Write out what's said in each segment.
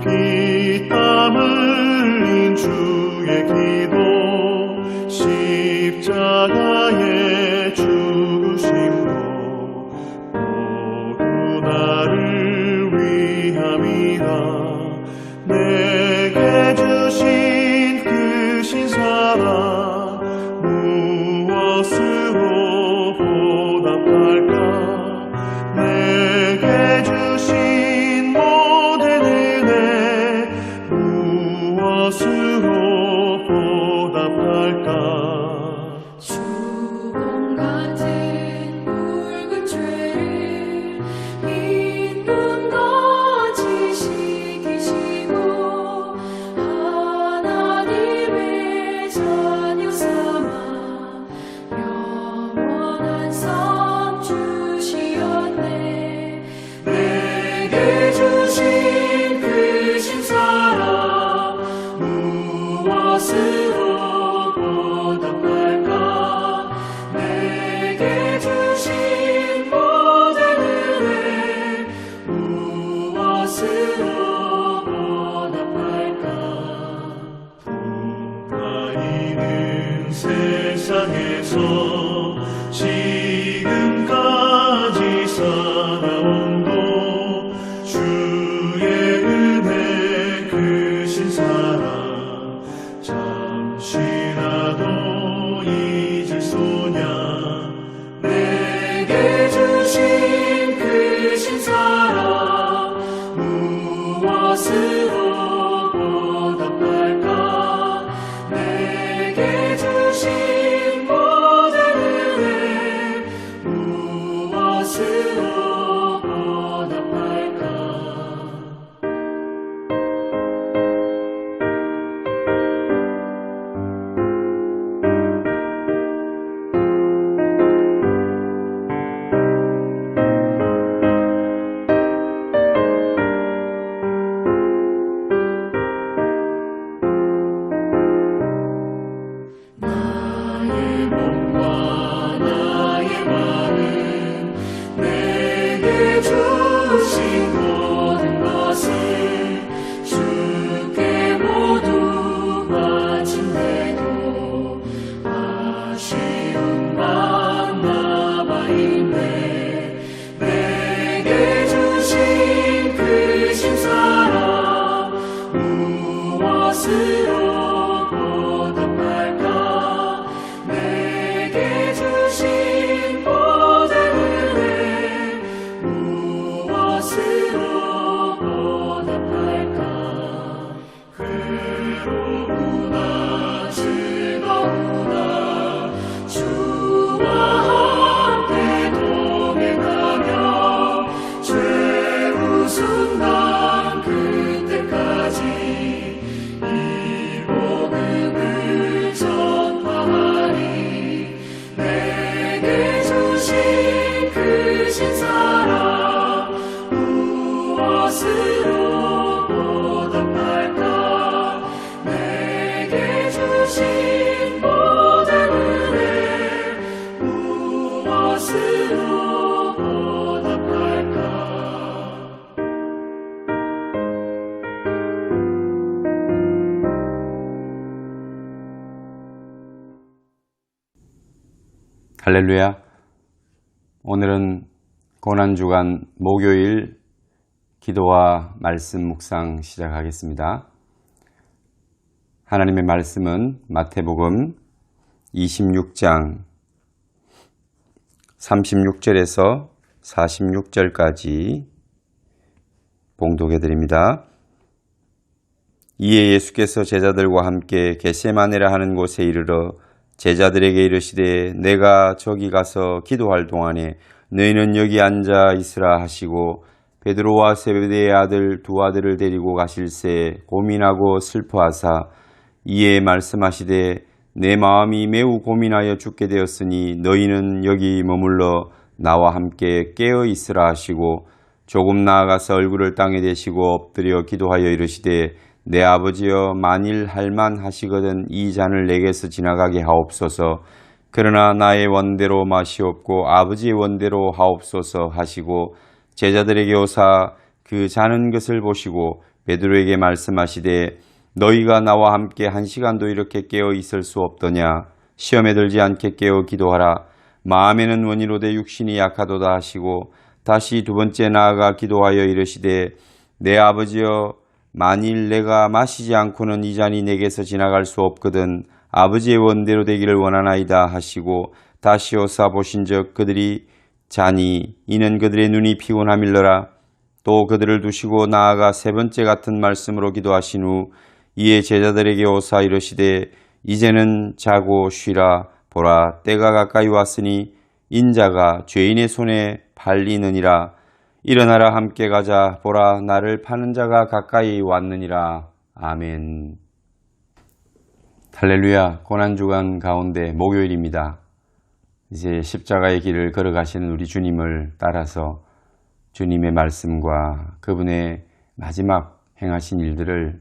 피땀 흘린 주의 기도 십자가의 죽으심도 모두 나를 위함이라. 내게 주신 그 신사랑 무엇으로 보답할까. 내게 주신 모든 은혜 무엇으로 보답할까. 주범 같은 붉은 죄를 흰 눈같이 씻기시고 하나님의 자녀 삼아 영원한 삶 주시었네. 내게 주신 그 신사랑 무엇으로 보답할까. 내게 주신 모든 은혜 무엇으로 보답할까. 가인은 세상에서 지금까지 살아온도 주의 은혜 크신 사랑 잠시라도 잊을 소냐. 내게 주신 그 신사랑 무엇으로 보답할까. 내게 주신 모든 은혜 무엇으로 보답할까. 나의 몸과 나의 마음 내게 주신 모든 것을 주께 모두 바친대도 아쉬움만 남아있네. 내게 주신 그 신사랑 무엇으로 보답할까. 내게 주신 모든 은혜 무엇으로 보답할까. 괴로우나 즐거우나 주와 함께 동행하며 죄우 순간 그때까지 이 복음을 전파하리. 내게 주신 그 신사랑 무엇으로 보답할까. 내게 주신 모든 은혜 무엇으로 보답할까. 할렐루야. 오늘은 고난주간 목요일 기도와 말씀 묵상 시작하겠습니다. 하나님의 말씀은 마태복음 26장 36절에서 46절까지 봉독해 드립니다. 이에 예수께서 제자들과 함께 겟세마네라 하는 곳에 이르러 제자들에게 이르시되 내가 저기 가서 기도할 동안에 너희는 여기 앉아 있으라 하시고 베드로와 세베대의 아들 두 아들을 데리고 가실새 고민하고 슬퍼하사 이에 말씀하시되 내 마음이 매우 고민하여 죽게 되었으니 너희는 여기 머물러 나와 함께 깨어 있으라 하시고 조금 나아가서 얼굴을 땅에 대시고 엎드려 기도하여 이르시되 내 아버지여 만일 할만하시거든 이 잔을 내게서 지나가게 하옵소서. 그러나 나의 원대로 마시옵고 아버지의 원대로 하옵소서 하시고 제자들에게 오사 그 자는 것을 보시고 베드로에게 말씀하시되 너희가 나와 함께 1시간도 이렇게 깨어 있을 수 없더냐. 시험에 들지 않게 깨어 기도하라. 마음에는 원이로되 육신이 약하도다 하시고 다시 두 번째 나아가 기도하여 이르시되 내 아버지여 만일 내가 마시지 않고는 이 잔이 내게서 지나갈 수 없거든 아버지의 원대로 되기를 원하나이다 하시고 다시 오사 보신즉 그들이 자니 이는 그들의 눈이 피곤함일러라. 또 그들을 두시고 나아가 세 번째 같은 말씀으로 기도하신 후 이에 제자들에게 오사 이르시되 이제는 자고 쉬라. 보라 때가 가까이 왔으니 인자가 죄인의 손에 팔리느니라. 일어나라 함께 가자. 보라 나를 파는 자가 가까이 왔느니라. 아멘. 할렐루야. 고난주간 가운데 목요일입니다. 이제 십자가의 길을 걸어가시는 우리 주님을 따라서 주님의 말씀과 그분의 마지막 행하신 일들을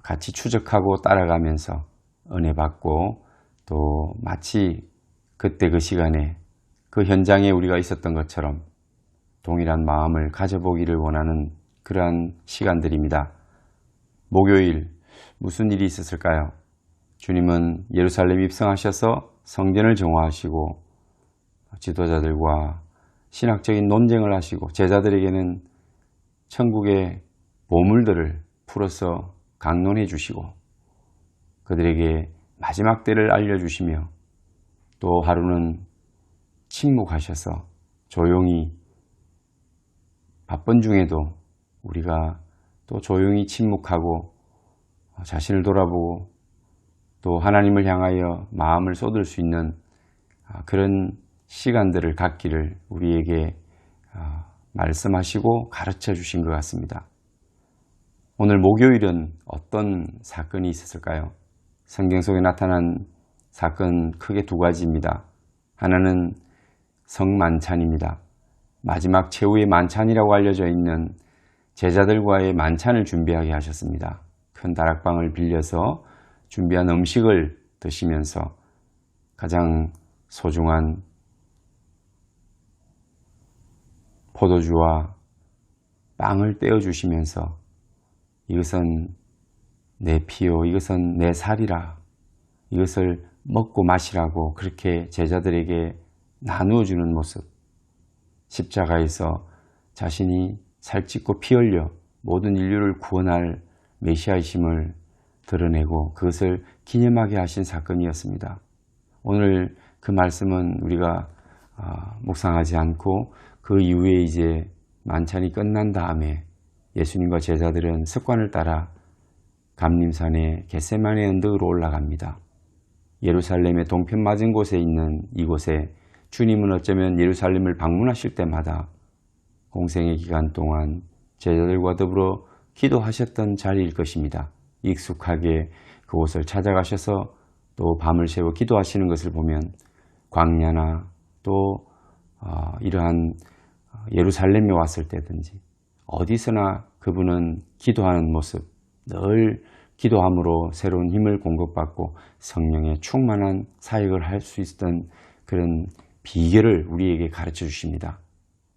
같이 추적하고 따라가면서 은혜 받고 또 마치 그때 그 시간에 그 현장에 우리가 있었던 것처럼 동일한 마음을 가져보기를 원하는 그러한 시간들입니다. 목요일 무슨 일이 있었을까요? 주님은 예루살렘 입성하셔서 성전을 정화하시고 지도자들과 신학적인 논쟁을 하시고 제자들에게는 천국의 보물들을 풀어서 강론해 주시고 그들에게 마지막 때를 알려주시며 또 하루는 침묵하셔서 조용히 바쁜 중에도 우리가 또 조용히 침묵하고 자신을 돌아보고 또 하나님을 향하여 마음을 쏟을 수 있는 그런 시간들을 갖기를 우리에게 말씀하시고 가르쳐 주신 것 같습니다. 오늘 목요일은 어떤 사건이 있었을까요? 성경 속에 나타난 사건 크게 두 가지입니다. 하나는 성만찬입니다. 마지막 최후의 만찬이라고 알려져 있는 제자들과의 만찬을 준비하게 하셨습니다. 큰 다락방을 빌려서 준비한 음식을 드시면서 가장 소중한 포도주와 빵을 떼어주시면서 이것은 내 피요, 이것은 내 살이라, 이것을 먹고 마시라고 그렇게 제자들에게 나누어주는 모습, 십자가에서 자신이 살찢고 피 흘려 모든 인류를 구원할 메시아이심을 드러내고 그것을 기념하게 하신 사건이었습니다. 오늘 그 말씀은 우리가 묵상하지 않고 그 이후에 이제 만찬이 끝난 다음에 예수님과 제자들은 습관을 따라 감림산의 겟세마네 언덕으로 올라갑니다. 예루살렘의 동편 맞은 곳에 있는 이곳에 주님은 어쩌면 예루살렘을 방문하실 때마다 공생의 기간 동안 제자들과 더불어 기도하셨던 자리일 것입니다. 익숙하게 그곳을 찾아가셔서 또 밤을 새워 기도하시는 것을 보면 광야나 또 이러한 예루살렘에 왔을 때든지 어디서나 그분은 기도하는 모습, 늘 기도함으로 새로운 힘을 공급받고 성령의 충만한 사역을 할 수 있었던 그런 비결을 우리에게 가르쳐 주십니다.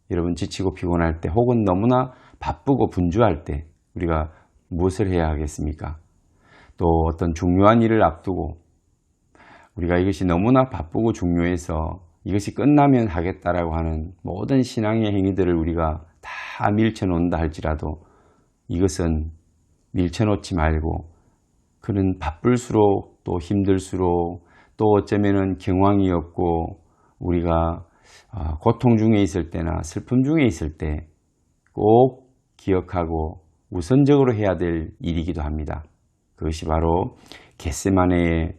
여러분 지치고 피곤할 때 혹은 너무나 바쁘고 분주할 때 우리가 무엇을 해야 하겠습니까? 또 어떤 중요한 일을 앞두고 우리가 이것이 너무나 바쁘고 중요해서 이것이 끝나면 하겠다라고 하는 모든 신앙의 행위들을 우리가 다 밀쳐놓는다 할지라도 이것은 밀쳐놓지 말고 그는 바쁠수록 또 힘들수록 또 어쩌면은 경황이 없고 우리가 고통 중에 있을 때나 슬픔 중에 있을 때 꼭 기억하고 우선적으로 해야 될 일이기도 합니다. 그것이 바로 겟세마네에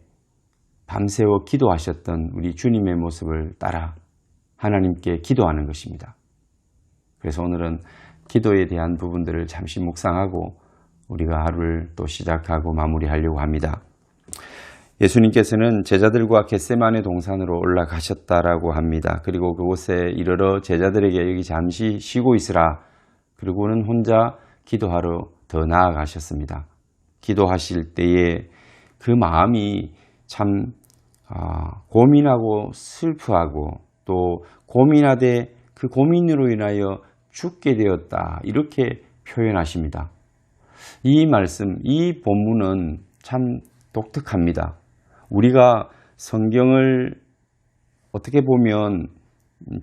밤새워 기도하셨던 우리 주님의 모습을 따라 하나님께 기도하는 것입니다. 그래서 오늘은 기도에 대한 부분들을 잠시 묵상하고 우리가 하루를 또 시작하고 마무리하려고 합니다. 예수님께서는 제자들과 겟세마네 동산으로 올라가셨다라고 합니다. 그리고 그곳에 이르러 제자들에게 여기 잠시 쉬고 있으라. 그리고는 혼자 기도하러 더 나아가셨습니다. 기도하실 때에 그 마음이 참 고민하고 슬프하고 또 고민하되 그 고민으로 인하여 죽게 되었다. 이렇게 표현하십니다. 이 말씀, 이 본문은 참 독특합니다. 우리가 성경을 어떻게 보면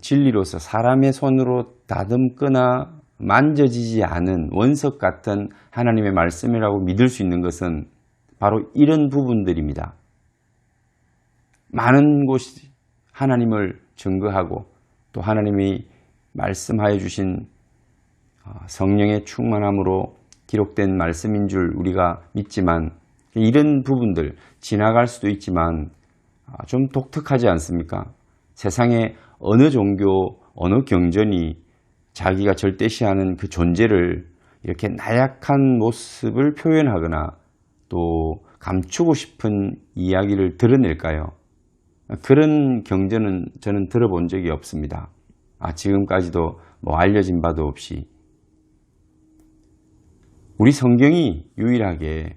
진리로서 사람의 손으로 다듬거나 만져지지 않은 원석 같은 하나님의 말씀이라고 믿을 수 있는 것은 바로 이런 부분들입니다. 많은 곳이 하나님을 증거하고 또 하나님이 말씀하여 주신 성령의 충만함으로 기록된 말씀인 줄 우리가 믿지만 이런 부분들 지나갈 수도 있지만 좀 독특하지 않습니까? 세상의 어느 종교, 어느 경전이 자기가 절대시하는 그 존재를 이렇게 나약한 모습을 표현하거나 또 감추고 싶은 이야기를 드러낼까요? 그런 경전은 저는 들어본 적이 없습니다. 지금까지도 알려진 바도 없이. 우리 성경이 유일하게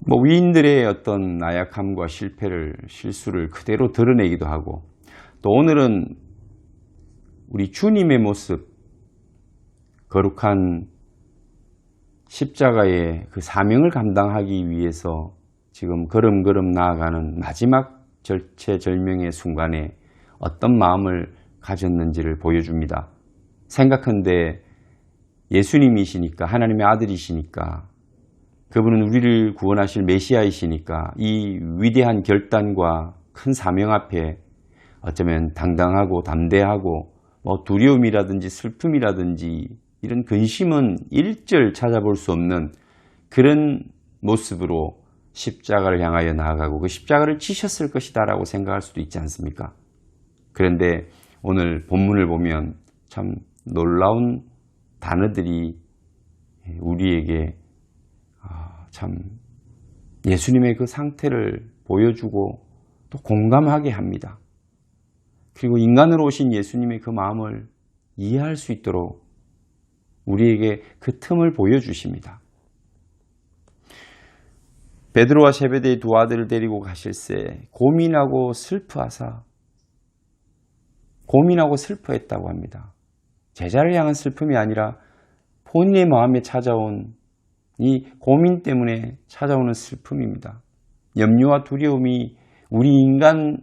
위인들의 어떤 나약함과 실수를 그대로 드러내기도 하고 또 오늘은 우리 주님의 모습, 거룩한 십자가의 그 사명을 감당하기 위해서 지금 걸음걸음 나아가는 마지막 절체절명의 순간에 어떤 마음을 가졌는지를 보여줍니다. 생각한데 예수님이시니까, 하나님의 아들이시니까, 그분은 우리를 구원하실 메시아이시니까 이 위대한 결단과 큰 사명 앞에 어쩌면 당당하고 담대하고 두려움이라든지 슬픔이라든지 이런 근심은 일절 찾아볼 수 없는 그런 모습으로 십자가를 향하여 나아가고 그 십자가를 지셨을 것이다 라고 생각할 수도 있지 않습니까? 그런데 오늘 본문을 보면 참 놀라운 단어들이 우리에게 참 예수님의 그 상태를 보여주고 또 공감하게 합니다. 그리고 인간으로 오신 예수님의 그 마음을 이해할 수 있도록 우리에게 그 틈을 보여주십니다. 베드로와 세베대의 두 아들을 데리고 가실새 고민하고 슬퍼했다고 합니다. 제자를 향한 슬픔이 아니라 본인의 마음에 찾아온 이 고민 때문에 찾아오는 슬픔입니다. 염려와 두려움이 우리 인간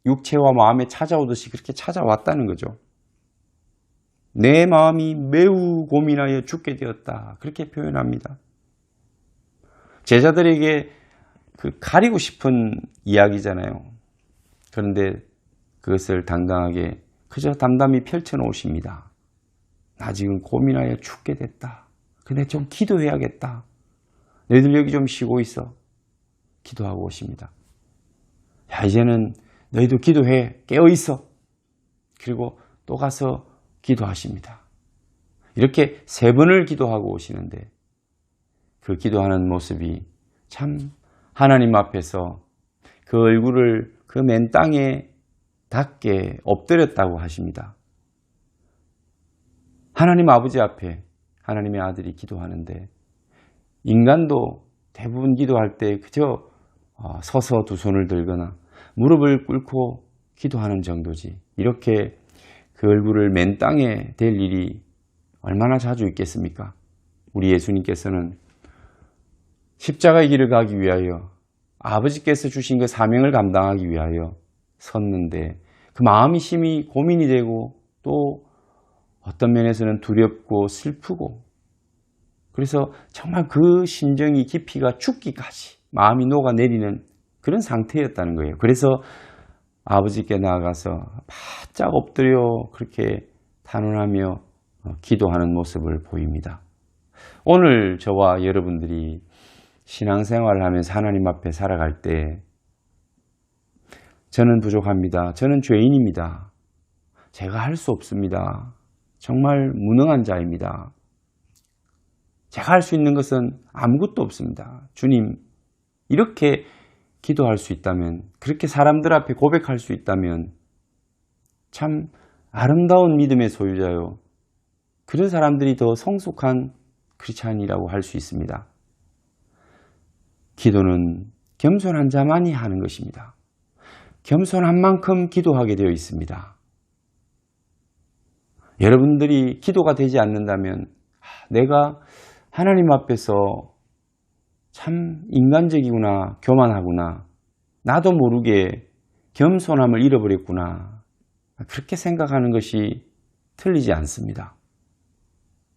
육체와 마음에 찾아오듯이 그렇게 찾아왔다는 거죠. 내 마음이 매우 고민하여 죽게 되었다. 그렇게 표현합니다. 제자들에게 가리고 싶은 이야기잖아요. 그런데 그것을 당당하게 그저 담담히 펼쳐놓으십니다. 나 지금 고민하여 죽게 됐다. 근데 좀 기도해야겠다. 너희들 여기 좀 쉬고 있어. 기도하고 오십니다. 이제는 너희도 기도해. 깨어있어. 그리고 또 가서 기도하십니다. 이렇게 3번을 기도하고 오시는데 그 기도하는 모습이 참 하나님 앞에서 그 얼굴을 그 맨 땅에 닿게 엎드렸다고 하십니다. 하나님 아버지 앞에 하나님의 아들이 기도하는데 인간도 대부분 기도할 때 그저 서서 두 손을 들거나 무릎을 꿇고 기도하는 정도지 이렇게 그 얼굴을 맨 땅에 댈 일이 얼마나 자주 있겠습니까? 우리 예수님께서는 십자가의 길을 가기 위하여 아버지께서 주신 그 사명을 감당하기 위하여 섰는데 그 마음이 심히 고민이 되고 또 어떤 면에서는 두렵고 슬프고 그래서 정말 그 심정이 깊이가 죽기까지 마음이 녹아내리는 그런 상태였다는 거예요. 그래서 아버지께 나아가서 바짝 엎드려 그렇게 탄원하며 기도하는 모습을 보입니다. 오늘 저와 여러분들이 신앙생활을 하면서 하나님 앞에 살아갈 때 저는 부족합니다. 저는 죄인입니다. 제가 할 수 없습니다. 정말 무능한 자입니다. 제가 할 수 있는 것은 아무것도 없습니다. 주님, 이렇게 기도할 수 있다면, 그렇게 사람들 앞에 고백할 수 있다면 참 아름다운 믿음의 소유자요. 그런 사람들이 더 성숙한 크리스찬이라고 할 수 있습니다. 기도는 겸손한 자만이 하는 것입니다. 겸손한 만큼 기도하게 되어 있습니다. 여러분들이 기도가 되지 않는다면 내가 하나님 앞에서 참 인간적이구나, 교만하구나, 나도 모르게 겸손함을 잃어버렸구나, 그렇게 생각하는 것이 틀리지 않습니다.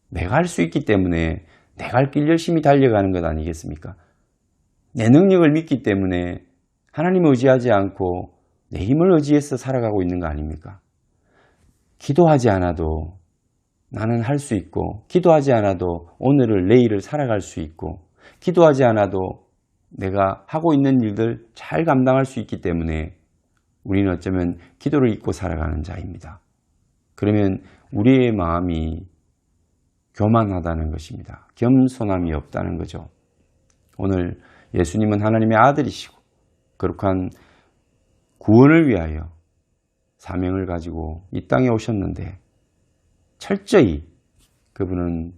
내가 할 수 있기 때문에 내가 할 길 열심히 달려가는 것 아니겠습니까? 내 능력을 믿기 때문에 하나님을 의지하지 않고 내 힘을 의지해서 살아가고 있는 거 아닙니까? 기도하지 않아도 나는 할 수 있고, 기도하지 않아도 오늘을 내일을 살아갈 수 있고, 기도하지 않아도 내가 하고 있는 일들 잘 감당할 수 있기 때문에 우리는 어쩌면 기도를 잊고 살아가는 자입니다. 그러면 우리의 마음이 교만하다는 것입니다. 겸손함이 없다는 거죠. 오늘 예수님은 하나님의 아들이시고 거룩한 구원을 위하여 사명을 가지고 이 땅에 오셨는데 철저히 그분은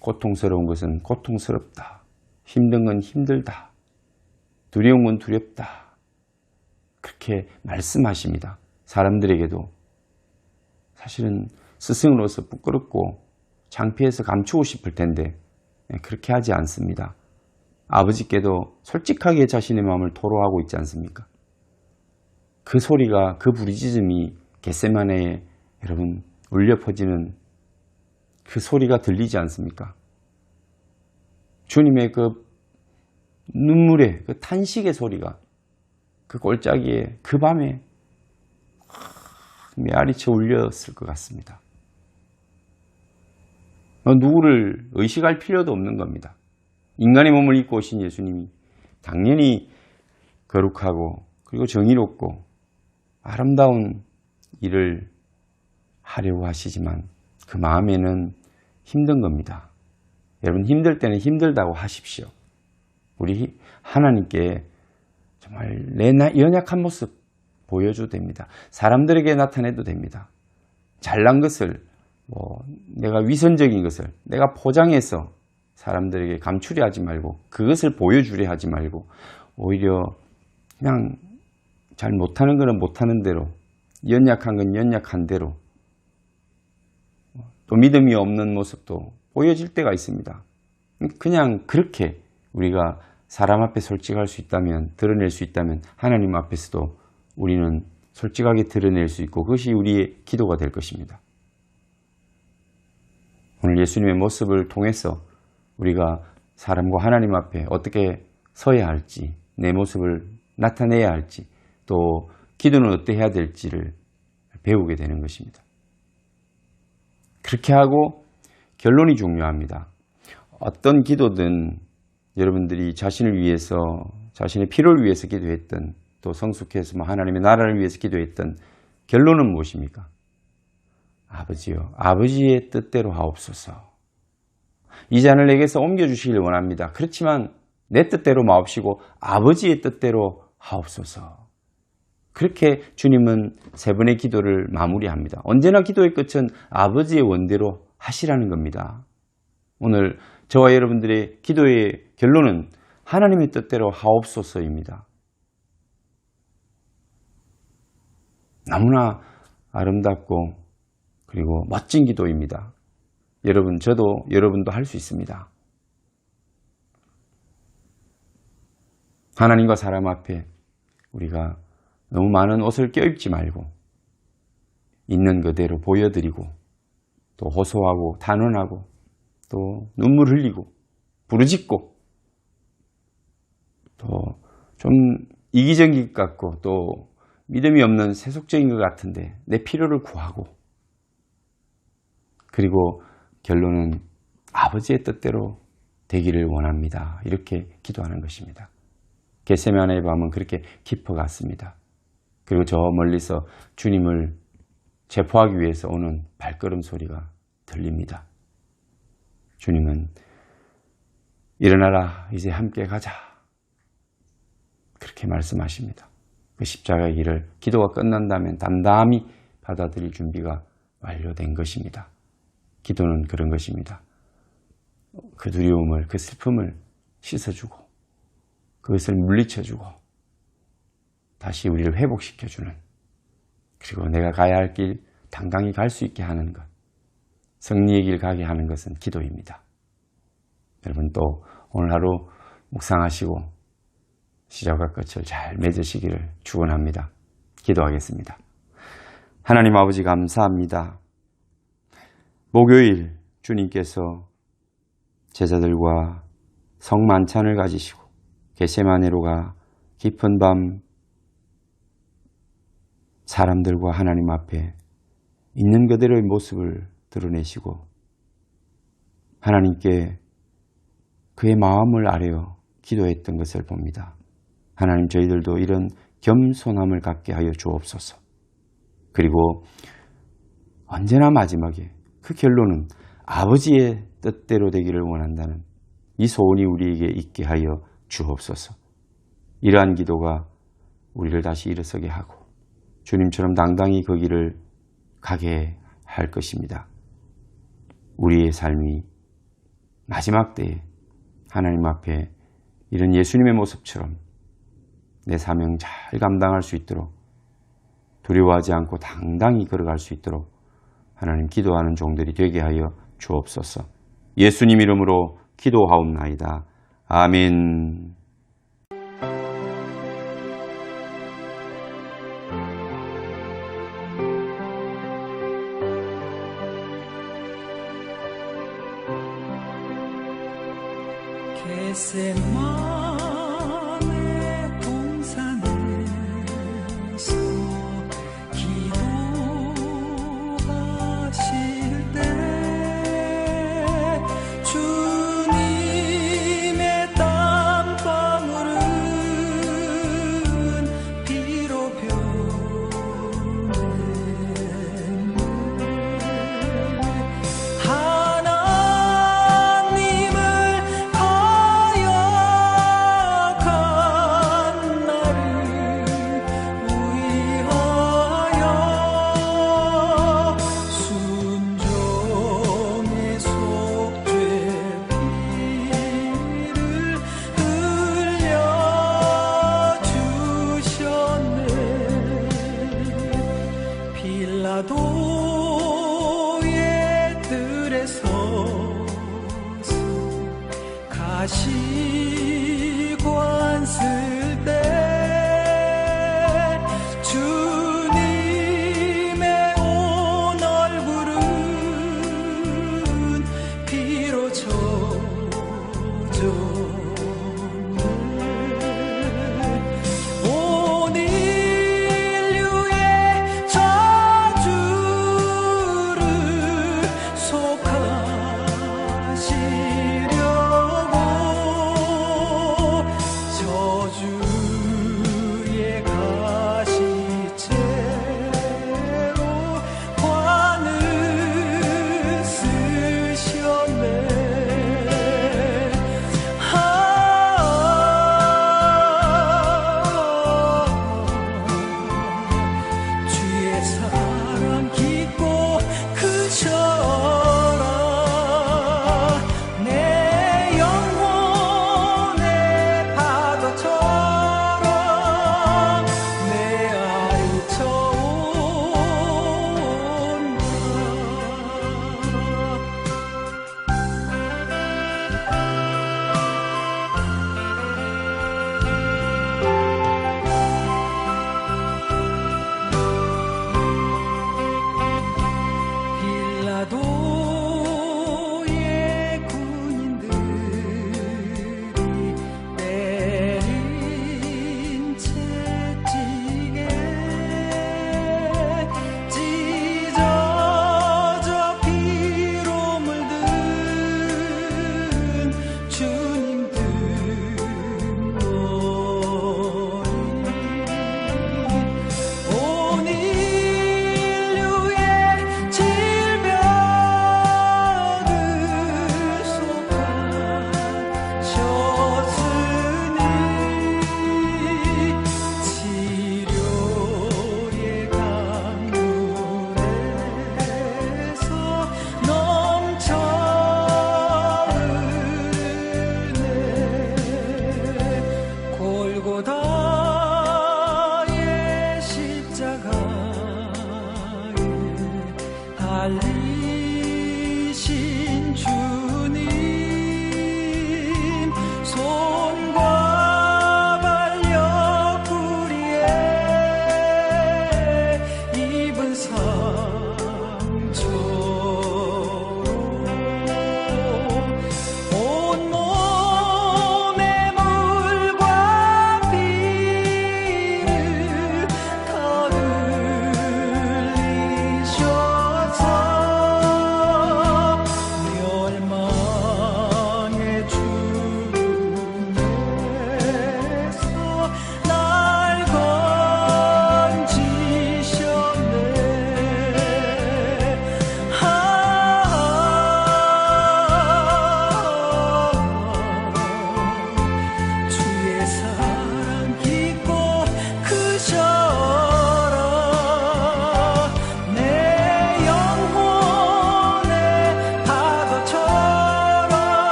고통스러운 것은 고통스럽다, 힘든 건 힘들다, 두려운 건 두렵다, 그렇게 말씀하십니다. 사람들에게도. 사실은 스승으로서 부끄럽고 창피해서 감추고 싶을 텐데 그렇게 하지 않습니다. 아버지께도 솔직하게 자신의 마음을 토로하고 있지 않습니까? 그 소리가, 그 부르짖음이 겟세마네에 여러분 울려 퍼지는 그 소리가 들리지 않습니까? 주님의 그 눈물의 그 탄식의 소리가 그 골짜기에 그 밤에 메아리쳐 울렸을 것 같습니다. 누구를 의식할 필요도 없는 겁니다. 인간의 몸을 입고 오신 예수님이 당연히 거룩하고 그리고 정의롭고 아름다운 일을 하려고 하시지만 그 마음에는 힘든 겁니다. 여러분 힘들 때는 힘들다고 하십시오. 우리 하나님께 정말 내 연약한 모습 보여줘도 됩니다. 사람들에게 나타내도 됩니다. 잘난 것을, 내가 위선적인 것을 내가 포장해서 사람들에게 감추려 하지 말고 그것을 보여주려 하지 말고 오히려 그냥 잘 못하는 거는 못하는 대로, 연약한 건 연약한 대로, 또 믿음이 없는 모습도 보여질 때가 있습니다. 그냥 그렇게 우리가 사람 앞에 솔직할 수 있다면, 드러낼 수 있다면 하나님 앞에서도 우리는 솔직하게 드러낼 수 있고 그것이 우리의 기도가 될 것입니다. 오늘 예수님의 모습을 통해서 우리가 사람과 하나님 앞에 어떻게 서야 할지, 내 모습을 나타내야 할지, 또 기도는 어떻게 해야 될지를 배우게 되는 것입니다. 그렇게 하고 결론이 중요합니다. 어떤 기도든 여러분들이 자신을 위해서, 자신의 필요를 위해서 기도했던, 또 성숙해서 하나님의 나라를 위해서 기도했던 결론은 무엇입니까? 아버지요, 아버지의 뜻대로 하옵소서. 이 잔을 내게서 옮겨주시길 원합니다. 그렇지만 내 뜻대로 마옵시고 아버지의 뜻대로 하옵소서. 그렇게 주님은 세 번의 기도를 마무리합니다. 언제나 기도의 끝은 아버지의 원대로 하시라는 겁니다. 오늘 저와 여러분들의 기도의 결론은 하나님의 뜻대로 하옵소서입니다. 너무나 아름답고 그리고 멋진 기도입니다. 여러분, 저도 여러분도 할 수 있습니다. 하나님과 사람 앞에 우리가 너무 많은 옷을 껴입지 말고 있는 그대로 보여드리고 또 호소하고 단언하고 또 눈물 흘리고 부르짖고 또 좀 이기적인 것 같고 또 믿음이 없는 세속적인 것 같은데 내 필요를 구하고 그리고 결론은 아버지의 뜻대로 되기를 원합니다. 이렇게 기도하는 것입니다. 겟세마네의 밤은 그렇게 깊어갔습니다. 그리고 저 멀리서 주님을 체포하기 위해서 오는 발걸음 소리가 들립니다. 주님은 일어나라, 이제 함께 가자. 그렇게 말씀하십니다. 그 십자가의 길을 기도가 끝난다면 담담히 받아들일 준비가 완료된 것입니다. 기도는 그런 것입니다. 그 두려움을, 그 슬픔을 씻어주고 그것을 물리쳐주고 다시 우리를 회복시켜주는, 그리고 내가 가야 할 길 당당히 갈 수 있게 하는 것, 승리의 길 가게 하는 것은 기도입니다. 여러분 또 오늘 하루 묵상하시고 시작과 끝을 잘 맺으시기를 축원합니다. 기도하겠습니다. 하나님 아버지 감사합니다. 목요일 주님께서 제자들과 성만찬을 가지시고 겟세마네로가 깊은 밤 사람들과 하나님 앞에 있는 그대로의 모습을 드러내시고 하나님께 그의 마음을 아뢰어 기도했던 것을 봅니다. 하나님 저희들도 이런 겸손함을 갖게 하여 주옵소서. 그리고 언제나 마지막에 그 결론은 아버지의 뜻대로 되기를 원한다는 이 소원이 우리에게 있게 하여 주옵소서. 이러한 기도가 우리를 다시 일어서게 하고 주님처럼 당당히 그 길을 가게 할 것입니다. 우리의 삶이 마지막 때에 하나님 앞에 이런 예수님의 모습처럼 내 사명 잘 감당할 수 있도록 두려워하지 않고 당당히 걸어갈 수 있도록 하나님 기도하는 종들이 되게 하여 주옵소서. 예수님 이름으로 기도하옵나이다. 아멘. 겟세마네 동산에서 기도하실 때 주님의 땀방울은 비로 빌라도의 뜰에 서서 가시관을